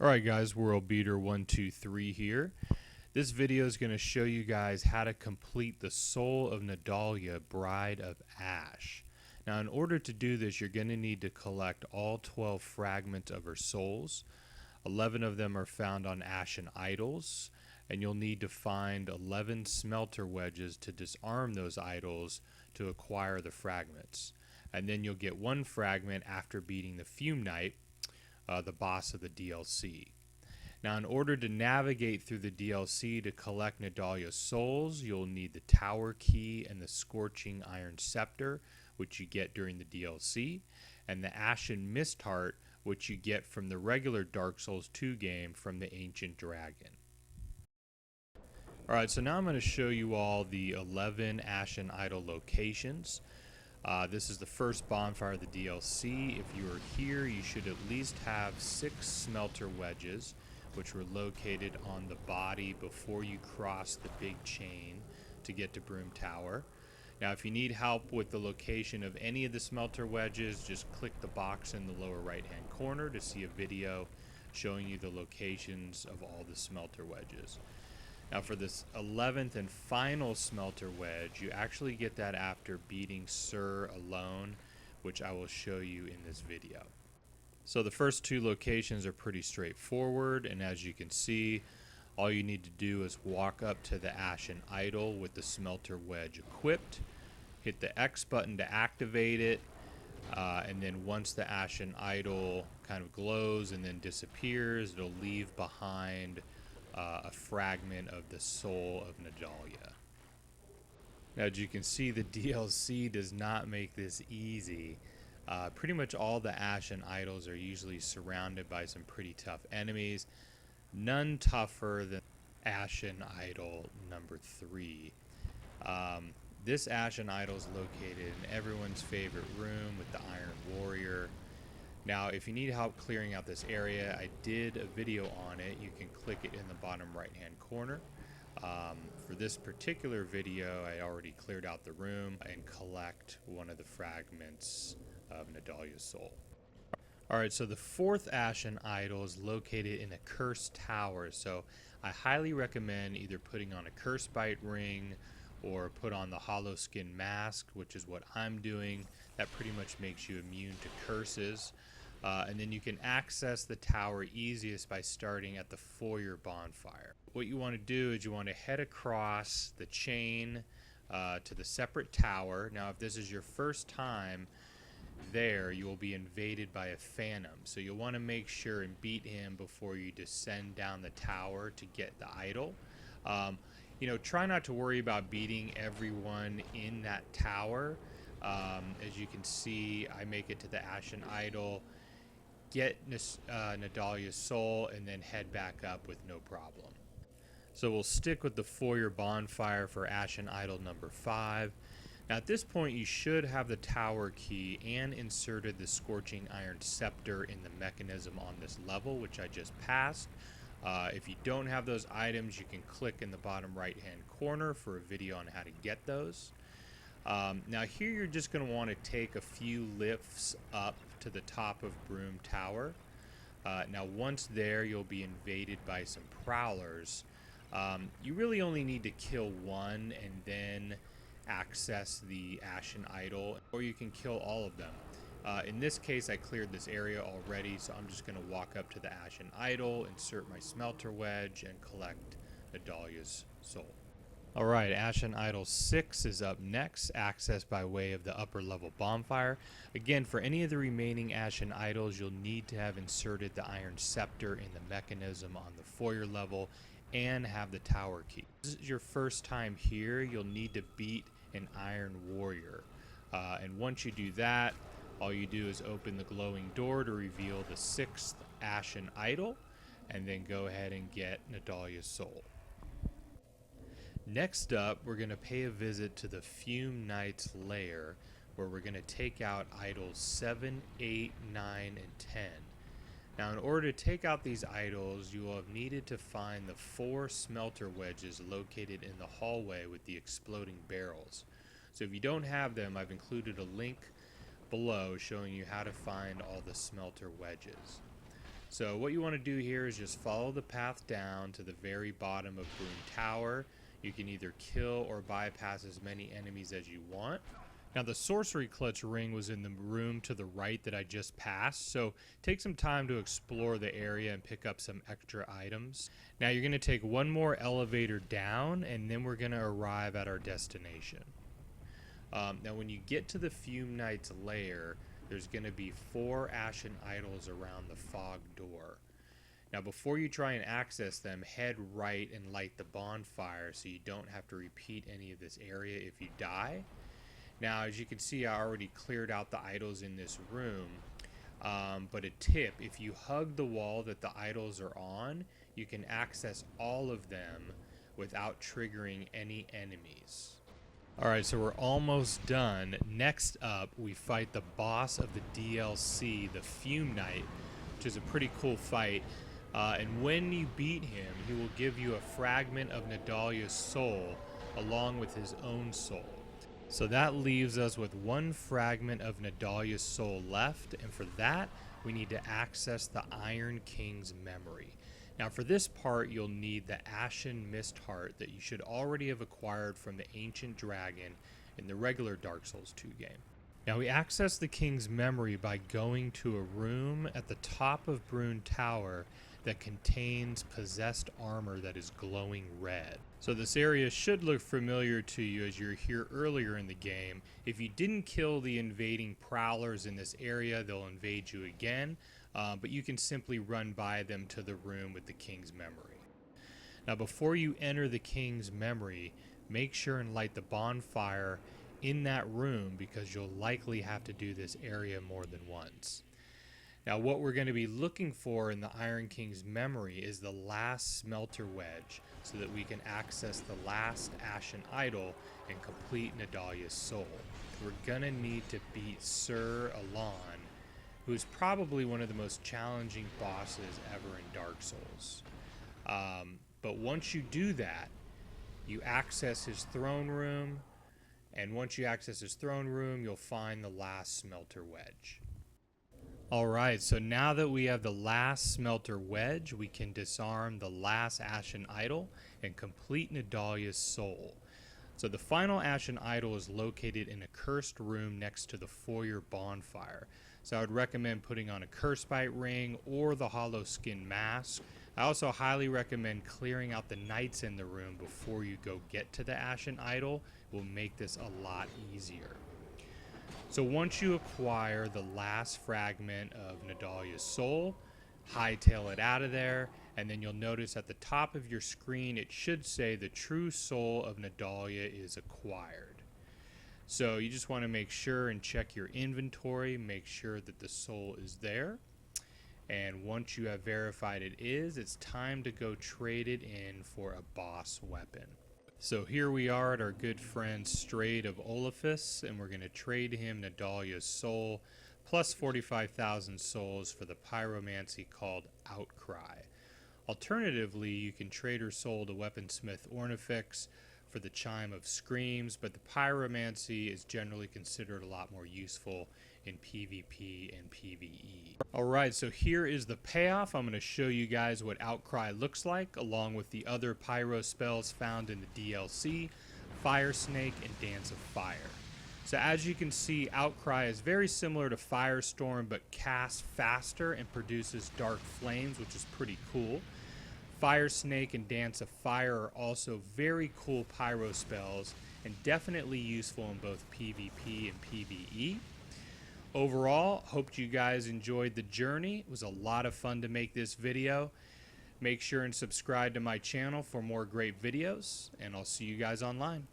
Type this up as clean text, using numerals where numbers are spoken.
Alright guys, World Beater 123 here. This video is going to show you guys how to complete the Soul of Nadalia, Bride of Ash. Now in order to do this, you're going to need to collect all 12 fragments of her souls. 11 of them are found on Ashen idols, and you'll need to find 11 Smelter Wedges to disarm those idols to acquire the fragments. And then you'll get one fragment after beating the Fume Knight, the boss of the DLC. Now in order to navigate through the DLC to collect Nadalia's souls, you'll need the Tower Key and the Scorching Iron Scepter, which you get during the DLC, and the Ashen Mist Heart, which you get from the regular Dark Souls 2 game from the Ancient Dragon. Alright, so now I'm going to show you all the 11 Ashen Idol locations. This is the first bonfire of the DLC. If you are here, you should at least have 6 Smelter Wedges, which were located on the body before you cross the big chain to get to Broom Tower. Now if you need help with the location of any of the Smelter Wedges, just click the box in the lower right hand corner to see a video showing you the locations of all the Smelter Wedges. Now for this 11th and final Smelter Wedge, you actually get that after beating Sir alone, which I will show you in this video. So the first 2 locations are pretty straightforward, and as you can see, all you need to do is walk up to the Ashen Idol with the Smelter Wedge equipped, hit the X button to activate it, and then once the Ashen Idol kind of glows and then disappears, it'll leave behind a fragment of the Soul of Nadalia. Now as you can see, the DLC does not make this easy. Pretty much all the Ashen Idols are usually surrounded by some pretty tough enemies. None tougher than Ashen Idol number 3. This Ashen Idol is located in everyone's favorite room with the Iron Warrior. Now if you need help clearing out this area, I did a video on it. You can click it in the bottom right hand corner. For this particular video, I already cleared out the room and collect one of the fragments of Nadalia's soul. Alright, so the 4th Ashen Idol is located in a cursed tower, so I highly recommend either putting on a curse bite ring or put on the hollow skin mask, which is what I'm doing. That pretty much makes you immune to curses. And then you can access the tower easiest by starting at the foyer bonfire. What you want to do is you want to head across the chain to the separate tower. Now if this is your first time there, you will be invaded by a phantom, so you'll want to make sure and beat him before you descend down the tower to get the idol. Try not to worry about beating everyone in that tower. As you can see, I make it to the Ashen Idol, get Nadalia's soul, and then head back up with no problem. So we'll stick with the foyer bonfire for Ashen Idol number 5. Now at this point you should have the tower key and inserted the Scorching Iron Scepter in the mechanism on this level, which I just passed. If you don't have those items, you can click in the bottom right hand corner for a video on how to get those. Now here you're just going to want to take a few lifts up to the top of Broom Tower. Now once there, you'll be invaded by some prowlers. You really only need to kill one and then access the Ashen Idol, or you can kill all of them. In this case, I cleared this area already, so I'm just going to walk up to the Ashen Idol, insert my Smelter Wedge, and collect Nadalia's soul. Alright, Ashen Idol 6 is up next, accessed by way of the upper level bonfire. Again, for any of the remaining Ashen Idols, you'll need to have inserted the Iron Scepter in the mechanism on the foyer level and have the tower key. If this is your first time here, you'll need to beat an Iron Warrior. And once you do that, all you do is open the glowing door to reveal the 6th Ashen Idol, and then go ahead and get Nadalia's soul. Next up, we're going to pay a visit to the Fume Knight's lair, where we're going to take out idols 7, 8, 9, and 10. Now in order to take out these idols, you will have needed to find the 4 Smelter Wedges located in the hallway with the exploding barrels. So if you don't have them, I've included a link below showing you how to find all the Smelter Wedges. So what you want to do here is just follow the path down to the very bottom of Brune Tower. You can either kill or bypass as many enemies as you want. Now the sorcery clutch ring was in the room to the right that I just passed, so take some time to explore the area and pick up some extra items. Now you're going to take one more elevator down and then we're going to arrive at our destination. Now when you get to the Fume Knight's lair, there's going to be 4 Ashen idols around the fog door. Now before you try and access them, head right and light the bonfire so you don't have to repeat any of this area if you die. Now as you can see, I already cleared out the idols in this room, but a tip, if you hug the wall that the idols are on, you can access all of them without triggering any enemies. Alright, so we're almost done. Next up, we fight the boss of the DLC, the Fume Knight, which is a pretty cool fight. And when you beat him, he will give you a fragment of Nadalia's soul, along with his own soul. So that leaves us with 1 fragment of Nadalia's soul left, and for that, we need to access the Iron King's memory. Now for this part, you'll need the Ashen Mist Heart that you should already have acquired from the Ancient Dragon in the regular Dark Souls 2 game. Now we access the King's memory by going to a room at the top of Brune Tower that contains possessed armor that is glowing red. So this area should look familiar to you as you're here earlier in the game. If you didn't kill the invading prowlers in this area, they'll invade you again. But you can simply run by them to the room with the King's memory. Now before you enter the King's memory, make sure and light the bonfire in that room because you'll likely have to do this area more than once. Now what we're going to be looking for in the Iron King's memory is the last Smelter wedge so that we can access the last Ashen idol and complete Nadalia's soul. We're going to need to beat Sir Alon, who is probably one of the most challenging bosses ever in Dark Souls. But once you do that, you access his throne room, and once you access his throne room, you'll find the last Smelter wedge. Alright, so now that we have the last Smelter wedge, we can disarm the last Ashen idol and complete Nadalia's soul. So the final Ashen idol is located in a cursed room next to the foyer bonfire. So I would recommend putting on a curse bite ring or the hollow skin mask. I also highly recommend clearing out the knights in the room before you go get to the Ashen idol. It will make this a lot easier. So once you acquire the last fragment of Nadalia's soul, hightail it out of there, and then you'll notice at the top of your screen it should say the true soul of Nadalia is acquired. So you just want to make sure and check your inventory, make sure that the soul is there. And once you have verified it is, it's time to go trade it in for a boss weapon. So here we are at our good friend Strayed of Olafus, and we're going to trade him Nadalia's soul plus 45,000 souls for the pyromancy called Outcry. Alternatively, you can trade her soul to weaponsmith Ornifex for the Chime of Screams, but the pyromancy is generally considered a lot more useful in PvP and PvE. Alright, so here is the payoff. I'm going to show you guys what Outcry looks like, along with the other pyro spells found in the DLC, Fire Snake and Dance of Fire. So as you can see, Outcry is very similar to Firestorm, but casts faster and produces dark flames, which is pretty cool. Fire Snake and Dance of Fire are also very cool pyro spells and definitely useful in both PvP and PvE. Overall, hope you guys enjoyed the journey. It was a lot of fun to make this video. Make sure and subscribe to my channel for more great videos, and I'll see you guys online.